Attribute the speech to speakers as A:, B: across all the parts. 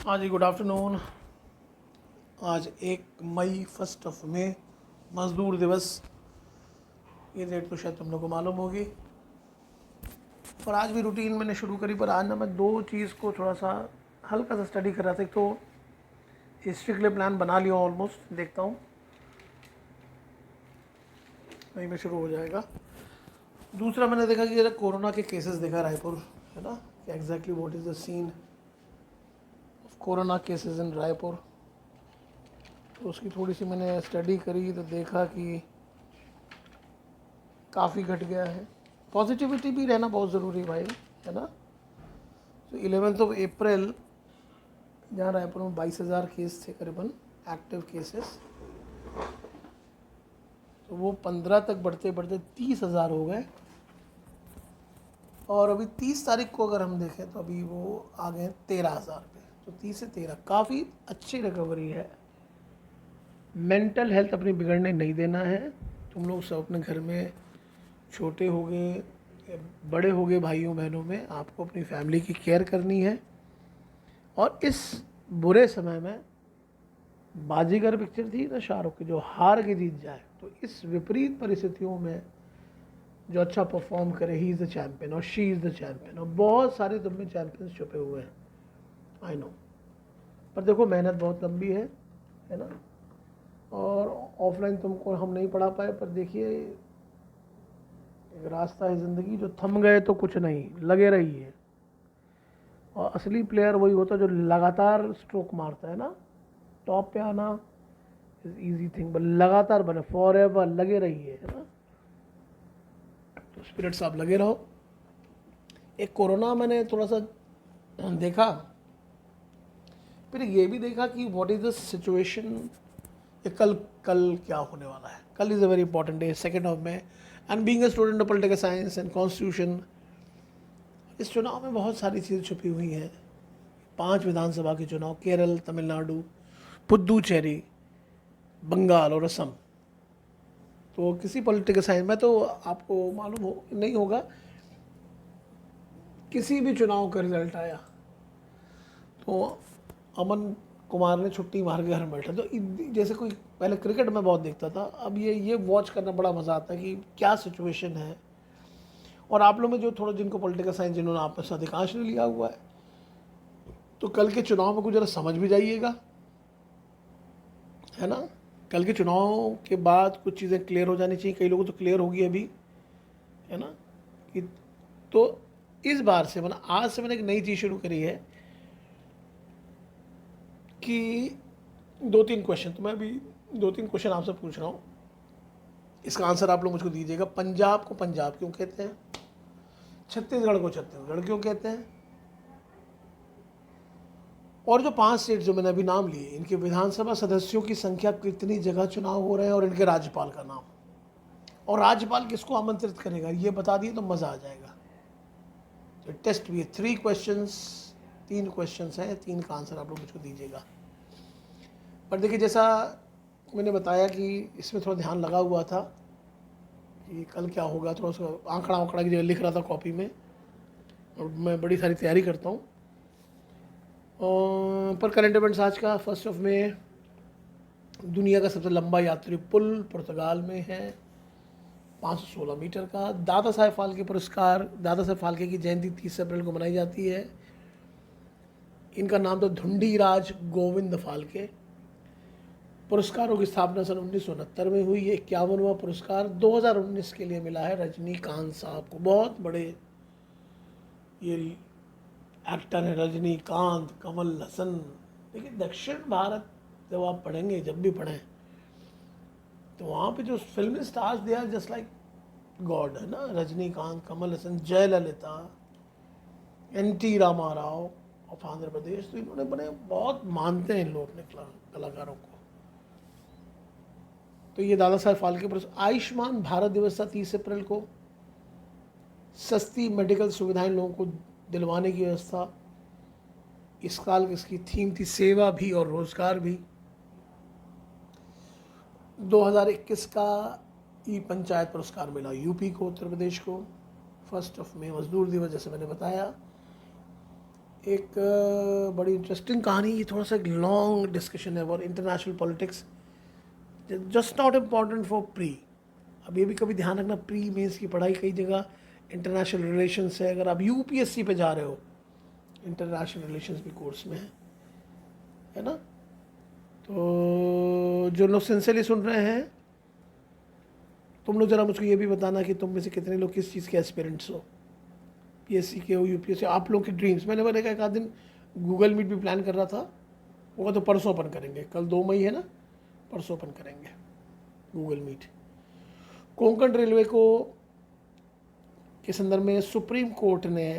A: हाँ जी, good afternoon. आज 1 मई 1 मज़दूर दिवस। ये डेट तो शायद तुम लोग को मालूम होगी। और आज भी रूटीन मैंने शुरू करी, पर आज ना मैं दो चीज़ को थोड़ा सा हल्का सा स्टडी कर रहा था। एक तो हिस्ट्री के लिए प्लान बना लिया ऑलमोस्ट, देखता हूँ वहीं में शुरू हो जाएगा। दूसरा मैंने देखा कि जरा कोरोना के केसेस देखा रायपुर, है ना, कि exactly what is the scene of corona cases in Raipur. तो उसकी थोड़ी सी मैंने स्टडी करी तो देखा कि काफ़ी घट गया है। पॉजिटिविटी भी रहना बहुत ज़रूरी है भाई, है ना। तो 11 अप्रैल जहाँ रायपुर में 22,000 केस थे करीबन एक्टिव केसेस, तो वो 15 तक बढ़ते बढ़ते 30,000 हो गए। और अभी 30 तारीख को अगर हम देखें तो अभी वो आ गए 13,000 पे। तो 30 से 13 काफ़ी अच्छी रिकवरी है। मेंटल हेल्थ अपनी बिगड़ने नहीं देना है। तुम लोग सब अपने घर में, छोटे हो गए बड़े हो गए, भाइयों बहनों में, आपको अपनी फैमिली की केयर करनी है। और इस बुरे समय में बाजीगर पिक्चर थी ना शाहरुख की, जो हार के जीत जाए, तो इस विपरीत परिस्थितियों में जो अच्छा परफॉर्म करे, ही इज़ द चैम्पियन और शी इज़ द चैम्पियन। और बहुत सारे तुम में चैम्पियंस छुपे हुए हैं, आई नो। पर देखो, मेहनत बहुत लंबी है ना। और ऑफलाइन तुमको हम नहीं पढ़ा पाए, पर देखिए एक रास्ता है ज़िंदगी, जो थम गए तो कुछ नहीं, लगे रहिए। और असली प्लेयर वही होता है जो लगातार स्ट्रोक मारता है ना। टॉप पे आना इज इजी थिंग, बट लगातार बने, फॉर एवर लगे रहिए, है ना। तो स्पिरिट्स आप लगे रहो। एक कोरोना मैंने थोड़ा सा देखा, फिर ये भी देखा कि व्हाट इज़ द सिचुएशन। कल कल क्या होने वाला है। कल is a very important day, 2 May. And being a student of political science and constitution, इस चुनाव में बहुत सारी चीज़ें छुपी हुई हैं। 5 विधानसभा के चुनाव, केरल, तमिलनाडु, पुद्दुचेरी, बंगाल और असम। तो किसी पॉलिटिकल साइंस में तो आपको मालूम हो नहीं होगा, किसी भी चुनाव का रिजल्ट आया तो अमन कुमार ने छुट्टी मार के घर में बैठा। तो जैसे कोई, पहले क्रिकेट में बहुत देखता था, अब ये वॉच करना बड़ा मज़ा आता है कि क्या सिचुएशन है। और आप लोग में जो थोड़ा, जिनको पॉलिटिकल साइंस, जिन्होंने आप में से अधिकांश ने लिया हुआ है, तो कल के चुनाव में कुछ ज़रा समझ भी जाइएगा, है ना। कल के चुनाव के बाद कुछ चीज़ें क्लियर हो जानी चाहिए। कई लोगों तो क्लियर होगी अभी, है ना। कि तो इस बार से, मतलब आज से मैंने एक नई चीज़ शुरू करी है कि 2-3 क्वेश्चन, तो मैं अभी 2-3 क्वेश्चन आपसे पूछ रहा हूँ, इसका आंसर आप लोग मुझको दीजिएगा। पंजाब को पंजाब क्यों कहते हैं? छत्तीसगढ़ को छत्तीसगढ़ क्यों कहते हैं? और जो 5 स्टेट जो मैंने अभी नाम लिए, इनके विधानसभा सदस्यों की संख्या, कितनी जगह चुनाव हो रहे हैं, और इनके राज्यपाल का नाम। और राज्यपाल किसको आमंत्रित करेगा, ये बता दिए तो मज़ा आ जाएगा। तो टेस्ट भी है, 3 क्वेश्चंस, 3 क्वेश्चंस हैं, 3 का आंसर आप लोग मुझको दीजिएगा। पर देखिए, जैसा मैंने बताया कि इसमें थोड़ा ध्यान लगा हुआ था कि कल क्या होगा, थोड़ा सा आंकड़ा वांकड़ा की जगह लिख रहा था कॉपी में, और मैं बड़ी सारी तैयारी करता हूँ। पर करंट इवेंट्स आज का 1 मई, दुनिया का सबसे लंबा यात्री पुल पुर्तगाल में है, 516 मीटर का। दादा साहेब फाल्के पुरस्कार, दादा साहेब फाल्के की जयंती 30 अप्रैल को मनाई जाती है। इनका नाम तो धुंडीराज गोविंद फाल्के। पुरस्कारों की स्थापना सन 1969 में हुई है। 51वां पुरस्कार 2019 के लिए मिला है रजनीकांत साहब को। बहुत बड़े ये एक्टर हैं रजनीकांत, कमल हसन। देखिए, दक्षिण भारत जब आप पढ़ेंगे, जब भी पढ़ें, तो वहाँ पे जो film stars, they are just like god, है ना। रजनीकांत, कमल हसन, जयललिता, एन.टी. रामा राव ऑफ आंध्र प्रदेश। तो इन्होंने बने, बहुत मानते हैं लोग अपने कलाकारों को। तो ये दादा साहब फाल्के पुरस्कार। आयुष्मान भारत दिवस था 30 अप्रैल को। सस्ती मेडिकल सुविधाएं लोगों को दिलवाने की व्यवस्था। इस साल इसकी थीम थी सेवा भी और रोजगार भी। 2021 का ई पंचायत पुरस्कार मिला यूपी को, उत्तर प्रदेश को। 1 मई मजदूर दिवस, जैसे मैंने बताया। एक बड़ी इंटरेस्टिंग कहानी, ये थोड़ा सा लॉन्ग डिस्कशन है और international politics just not important for pre. अब ये भी कभी ध्यान रखना, प्री मेंस की पढ़ाई कई जगह इंटरनेशनल रिलेशंस है, अगर आप यूपीएससी पे जा रहे हो इंटरनेशनल रिलेशंस भी कोर्स में है ना। तो जो लोग सिंसियरली सुन रहे हैं, तुम लोग ज़रा मुझको ये भी बताना कि तुम में से कितने लोग किस चीज़ के एस्पिरेंट्स हो, पीएससी के हो, यूपीएससी, आप लोग की ड्रीम्स। मैंने बोला एक आध दिन गूगल मीट भी प्लान कर रहा था, वो तो परसों अपन करेंगे, कल 2 मई है ना, परसों अपन करेंगे गूगल मीट। कोंकण रेलवे को के संदर्भ में सुप्रीम कोर्ट ने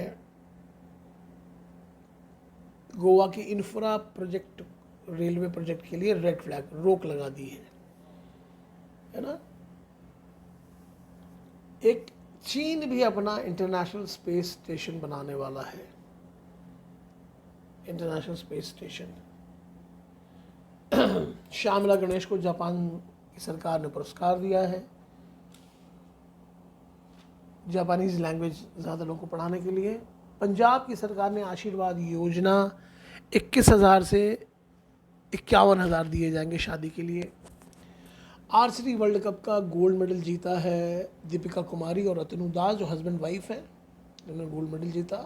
A: गोवा के इंफ्रा प्रोजेक्ट, रेलवे प्रोजेक्ट के लिए रेड फ्लैग, रोक लगा दी है ना। एक चीन भी अपना इंटरनेशनल स्पेस स्टेशन बनाने वाला है, international space station. Shyamala Ganesh को जापान की सरकार ने पुरस्कार दिया है जापानीज लैंग्वेज ज़्यादा लोगों को पढ़ाने के लिए। पंजाब की सरकार ने आशीर्वाद योजना 21,000 से 51,000 दिए जाएंगे शादी के लिए। आर्चरी वर्ल्ड कप का गोल्ड मेडल जीता है दीपिका कुमारी और अतनु दास, जो हस्बैंड वाइफ है, उन्होंने गोल्ड मेडल जीता।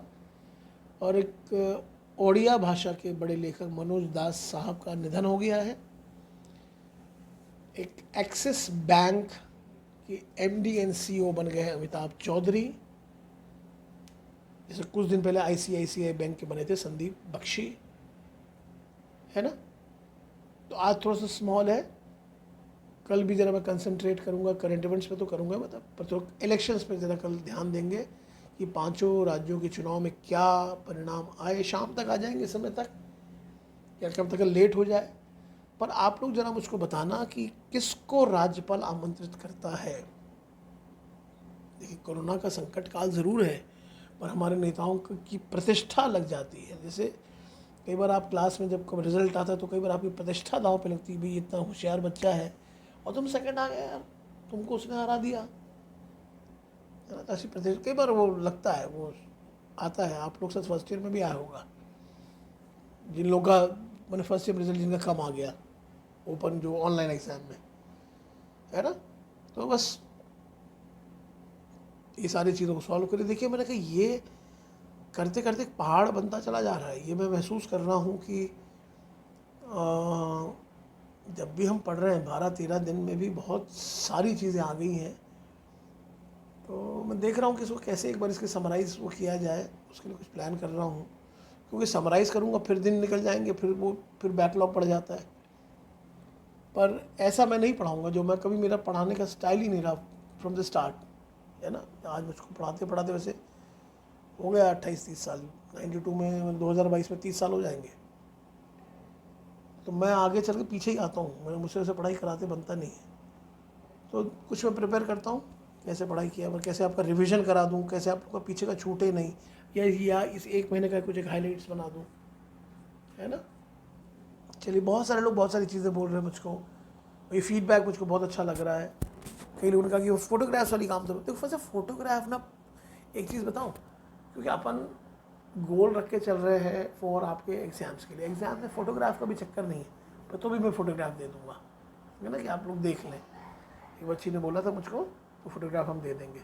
A: और एक ओडिया भाषा के बड़े लेखक मनोज दास साहब का निधन हो गया है। एक एक्सिस बैंक के एमडी एंड सीईओ बन गए हैं अमिताभ चौधरी, जैसे कुछ दिन पहले आईसीआईसीआई बैंक के बने थे संदीप बख्शी, है ना। तो आज थोड़ा सा स्मॉल है, कल भी ज़रा मैं कंसंट्रेट करूंगा करंट इवेंट्स पे तो करूंगा, मतलब पर तो इलेक्शंस पे ज़रा कल ध्यान देंगे कि 5 राज्यों के चुनाव में क्या परिणाम आए। शाम तक आ जाएंगे समय तक, या कब तक लेट हो जाए। पर आप लोग ज़रा मुझको बताना कि किसको राज्यपाल आमंत्रित करता है। देखिए, कोरोना का संकट काल ज़रूर है, पर हमारे नेताओं की प्रतिष्ठा लग जाती है। जैसे कई बार आप क्लास में जब रिजल्ट आता है तो कई बार आपकी प्रतिष्ठा दांव पे लगती है, भाई इतना होशियार बच्चा है और तुम सेकंड आ गए यार, तुमको उसने हरा दिया, ऐसी प्रतिष्ठा कई बार वो लगता है, वो आता है। आप लोग साथ फर्स्ट ईयर में भी आया होगा, जिन लोगों का मैंने फर्स्ट ईयर रिजल्ट जिनका कम आ गया ओपन जो ऑनलाइन एग्ज़ाम में, है ना। तो बस ये सारी चीज़ों को सॉल्व करिए। देखिए, मैंने कहा ये करते करते एक पहाड़ बनता चला जा रहा है। ये मैं महसूस कर रहा हूँ कि जब भी हम पढ़ रहे हैं 12-13 दिन में भी बहुत सारी चीज़ें आ गई हैं। तो मैं देख रहा हूँ कि इसको कैसे एक बार इसके समराइज़ वो किया जाए, उसके लिए कुछ प्लान कर रहा हूँ। क्योंकि समराइज़ करूँगा फिर दिन निकल जाएंगे, फिर बैकलॉग पड़ जाता है। पर ऐसा मैं नहीं पढ़ाऊँगा जो मैं कभी, मेरा पढ़ाने का स्टाइल ही नहीं रहा फ्रॉम द स्टार्ट, है ना। आज मुझको पढ़ाते पढ़ाते वैसे हो गया 28-30 साल, 92 में 2022 में 30 साल हो जाएंगे। तो मैं आगे चल के पीछे ही आता हूँ, मैं मुझसे वैसे पढ़ाई कराते बनता नहीं है। तो कुछ मैं प्रिपेयर करता हूँ कैसे पढ़ाई किया, मैं कैसे आपका रिवीजन करा दूँ, कैसे आपका पीछे का छूटे नहीं, या इस 1 महीने का कुछ एक हाईलाइट्स बना दूँ, है ना। चलिए, बहुत सारे लोग बहुत सारी चीज़ें बोल रहे हैं मुझको, ये फीडबैक मुझको बहुत अच्छा लग रहा है। कई लोगों ने कहा कि वो फोटोग्राफ्स वाली काम तो वैसे फोटोग्राफ ना, एक चीज़ बताऊँ, क्योंकि अपन गोल रख के चल रहे हैं फॉर आपके एग्ज़ाम्स के लिए, एग्ज़ाम में फ़ोटोग्राफ का भी चक्कर नहीं है, पर तो भी मैं फ़ोटोग्राफ दे दूँगा, है ना, कि आप लोग देख लें। एक बच्ची ने बोला था मुझको, तो फोटोग्राफ हम दे देंगे।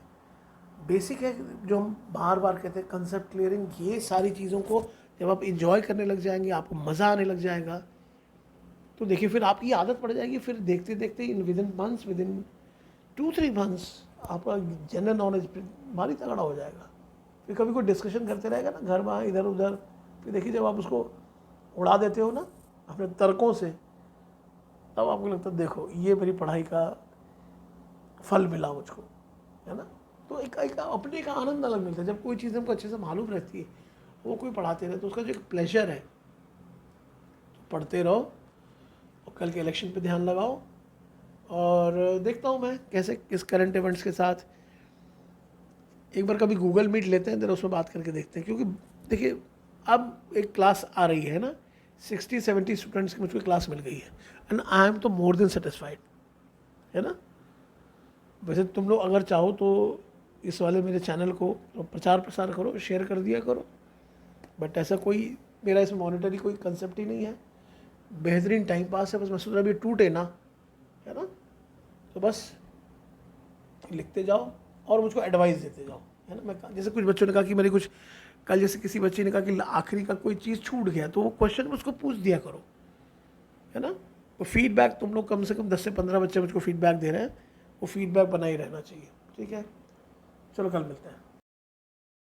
A: बेसिक है जो हम बार बार कहते हैं, कंसेप्ट क्लियरिंग, ये सारी चीज़ों को जब आप इंजॉय करने लग जाएंगे, आपको मज़ा आने लग जाएगा, तो देखिए फिर आपकी आदत पड़ जाएगी। फिर देखते देखते विद इन 2-3 मंथ्स आपका जनरल नॉलेज भारी तगड़ा हो जाएगा। फिर कभी कोई डिस्कशन करते रहेगा ना घर में इधर उधर, फिर देखिए जब आप उसको उड़ा देते हो ना अपने तर्कों से, तब आपको लगता है देखो ये मेरी पढ़ाई का फल मिला मुझको, है ना। तो एक अपने का आनंद अलग मिलता है जब कोई चीज़ हमको अच्छे से मालूम रहती है, वो कोई पढ़ाते रहे तो उसका जो एक प्लेजर है। तो पढ़ते रहो और कल के इलेक्शन पे ध्यान लगाओ, और देखता हूँ मैं कैसे किस करंट इवेंट्स के साथ एक बार कभी गूगल मीट लेते हैं, जरा उसमें बात करके देखते हैं। क्योंकि देखिए अब एक क्लास आ रही है ना, 60-70 स्टूडेंट्स की मुझको क्लास मिल गई है, एंड आई एम तो मोर देन सेटिस्फाइड, है ना। वैसे तुम लोग अगर चाहो तो इस वाले मेरे चैनल को प्रचार प्रसार करो, शेयर कर दिया करो, बट ऐसा कोई मेरा इसमें मॉनिटरी कोई कंसेप्ट ही नहीं है, बेहतरीन टाइम पास है। बस मैं सोच रहा अभी टूटे ना, है ना, तो बस लिखते जाओ और मुझको एडवाइस देते जाओ, है ना। मैं जैसे कुछ बच्चों ने कहा कि मेरी कुछ, कल जैसे किसी बच्चे ने कहा कि आखिरी का कोई चीज़ छूट गया, तो वो क्वेश्चन उसको पूछ दिया करो, है ना। तो फीडबैक तुम लोग कम से कम 10 से 15 बच्चे मुझको फीडबैक दे रहे हैं, वो फीडबैक बना ही रहना चाहिए, ठीक है। चलो कल मिलते हैं।